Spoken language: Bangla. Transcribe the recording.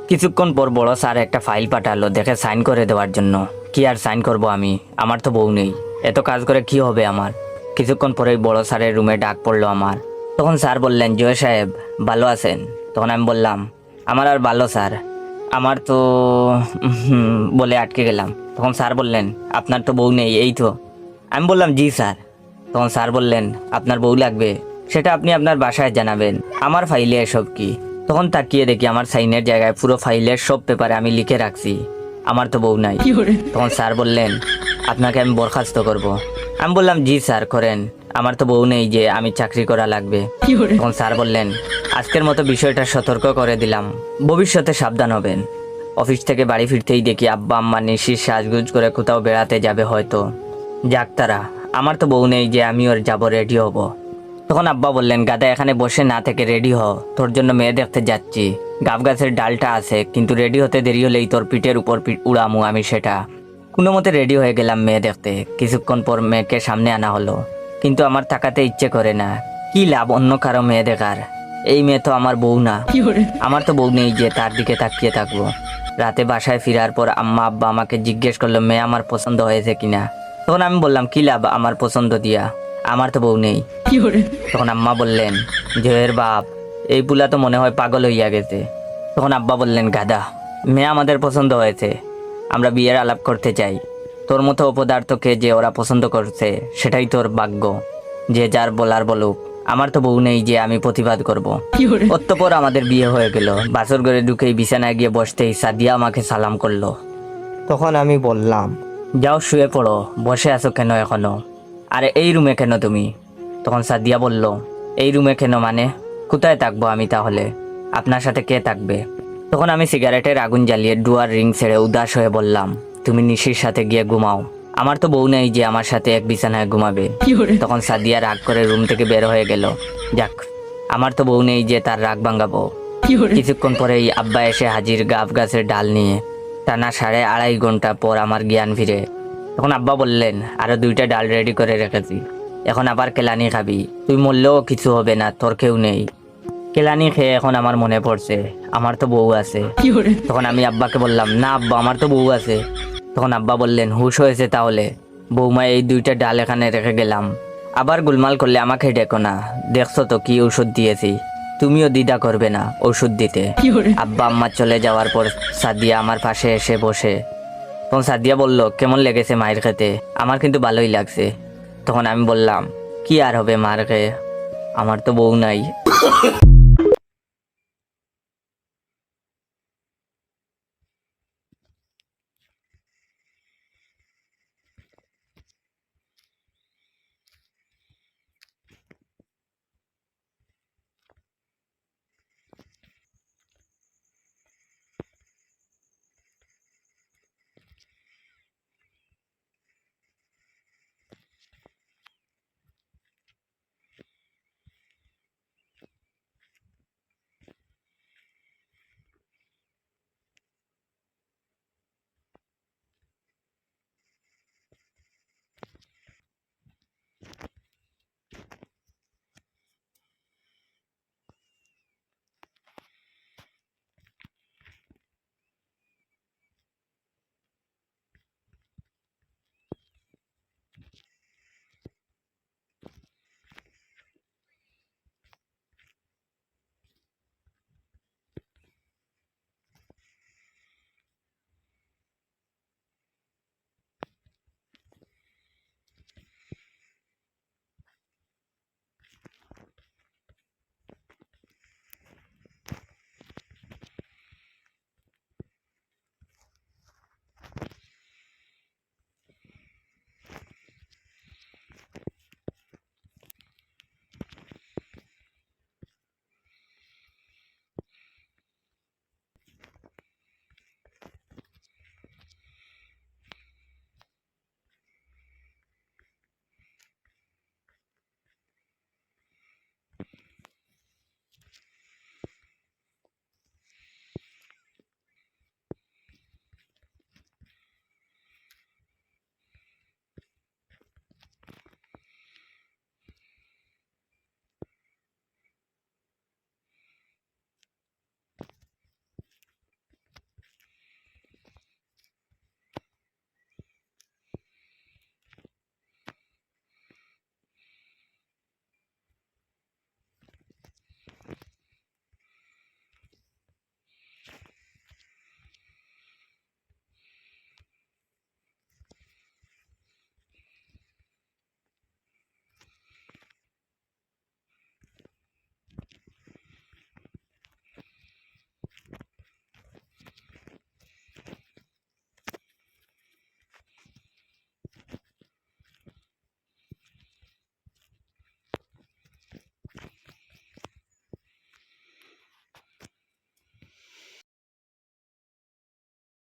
কিছুক্ষণ পর বড় স্যার একটা ফাইল পাঠালো দেখে সাইন করে দেওয়ার জন্য। কি আর সাইন করব আমি, আমার তো বউ নেই, এত কাজ করে কি হবে আমার। কিছুক্ষণ পরেই বড় স্যারের রুমে ডাক পড়লো আমার। তখন স্যার বললেন, জয় সাহেব ভালো আছেন? তখন আমি বললাম, আমার আর ভালো স্যার, আমার তো বলে আটকে গেলাম। তখন স্যার বললেন, আপনার তো বউ নেই এই তো। আমি বললাম, জি স্যার। তখন স্যার বললেন, আপনার বউ লাগবে, সেটা আপনি আপনার বাসায় জানাবেন, আমার ফাইলে এসব কি। তখন তাকিয়ে দেখি আমার সাইনের জায়গায় পুরো ফাইলের সব পেপারে আমি লিখে রাখছি আমার তো বউ নাই। তখন স্যার বললেন, আপনাকে আমি বরখাস্ত করব। আমি বললাম, জি স্যার করেন, আমার তো বউ নেই যে আমি চাকরি করা লাগবে। তখন স্যার বললেন, আজকের মতো বিষয়টা সতর্ক করে দিলাম, ভবিষ্যতে সাবধান হবেন। অফিস থেকে বাড়ি ফিরতেই দেখি আব্বা আম্মা নিশির সাজগুজ করে কোথাও বেড়াতে যাবে হয়তো। যাক তারা, আমার তো বউ নেই যে আমি ওর যাবো, রেডি হব। তখন আব্বা বললেন, গাদা এখানে বসে না থেকে রেডি হ, তোর জন্য মেয়ে দেখতে যাচ্ছি। গাব গাছের ডালটা আছে, কিন্তু রেডি হতে দেরি হলেই তোর পিঠের উপর উড়ামু আমি সেটা। কোনো মতে রেডি হয়ে গেলাম মেয়ে দেখতে। কিছুক্ষণ পর মেয়েকে সামনে আনা হলো, কিন্তু আমার তাকাতে ইচ্ছে করে না। কি লাভ অন্য কারো মেয়ে দেখার, এই মেয়ে তো আমার বউ না। আমার তো বউ নেই যে তার দিকে তাকিয়ে থাকবো। রাতে বাসায় ফেরার পর আম্মা আব্বা আমাকে জিজ্ঞেস করলো মেয়ে আমার পছন্দ হয়েছে কিনা। তখন আমি বললাম, কি লাভ আমার পছন্দ দিয়া, আমার তো বউ নেই। তখন আম্মা বললেন, জয়ের বাপ, এই পুলা তো মনে হয় পাগল হইয়া গেছে। তখন আব্বা বললেন, গাদা, মেয়ে আমাদের পছন্দ হয়েছে, আমরা বিয়ের আলাপ করতে চাই। তোর মতো অপদার্থকে যে ওরা পছন্দ করছে সেটাই তোর ভাগ্য, যে যার বলার বলুক, আমার তো বউ নেই যে আমি প্রতিবাদ করব। অতঃপর আমাদের বিয়ে হয়ে গেল। বাসর ঘরে ঢুকেই বিছানায় গিয়ে বসতেই সাদিয়া আমাকে সালাম করলো। তখন আমি বললাম, যাও শুয়ে পড়ো, বসে আছো কেন এখনো? আরে এই রুমে কেন তুমি? তখন সাদিয়া বলল, এই রুমে কেন মানে? কোথায় থাকবো আমি তাহলে? আপনার সাথে কে থাকবে? তখন আমি সিগারেটের আগুন জ্বালিয়ে ডুয়ার রিং ছেড়ে উদাস হয়ে বললাম, তুমি নিশির সাথে গিয়ে ঘুমাও, আমার তো বউ নেই যে আমার সাথে এক বিছানায় ঘুমাবে। তখন সাদিয়া রাগ করে রুম থেকে বের হয়ে গেল। যাক, আমার তো বউ নেই যে তার রাগ ভাঙাবো। কিছুক্ষণ পরেই আব্বা এসে হাজির গাব গাছের ডাল নিয়ে। টানা 2.5 ঘন্টা পর আমার জ্ঞান ফিরে। তখন আব্বা বললেন, আরো 2টা ডাল রেডি করে রেখেছি, এখন আবার কেলানি খাবি, তুই মরলেও কিছু হবে না, তোর কেউ নেই। কেলানি খেয়ে এখন আমার মনে পড়ছে আমার তো বউ আছে। তখন আমি আব্বাকে বললাম, না আব্বা, আমার তো বউ আছে। তখন আব্বা বললেন, হুশ হয়েছে তাহলে? বৌমা, এই 2টা ডাল এখানে রেখে গেলাম, আবার গোলমাল করলে আমাকে ডেকো না, দেখছো তো কি ঔষধ দিয়েছি, তুমিও দ্বিধা করবে না ওষুধ দিতে। আব্বা আম্মা চলে যাওয়ার পর সাদিয়া আমার পাশে এসে বসে। তখন সাদিয়া বলল, কেমন লেগেছে মায়ের খেতে? আমার কিন্তু ভালোই লাগছে। তখন আমি বললাম, কি আর হবে মার খেয়ে, আমার তো বউ নাই।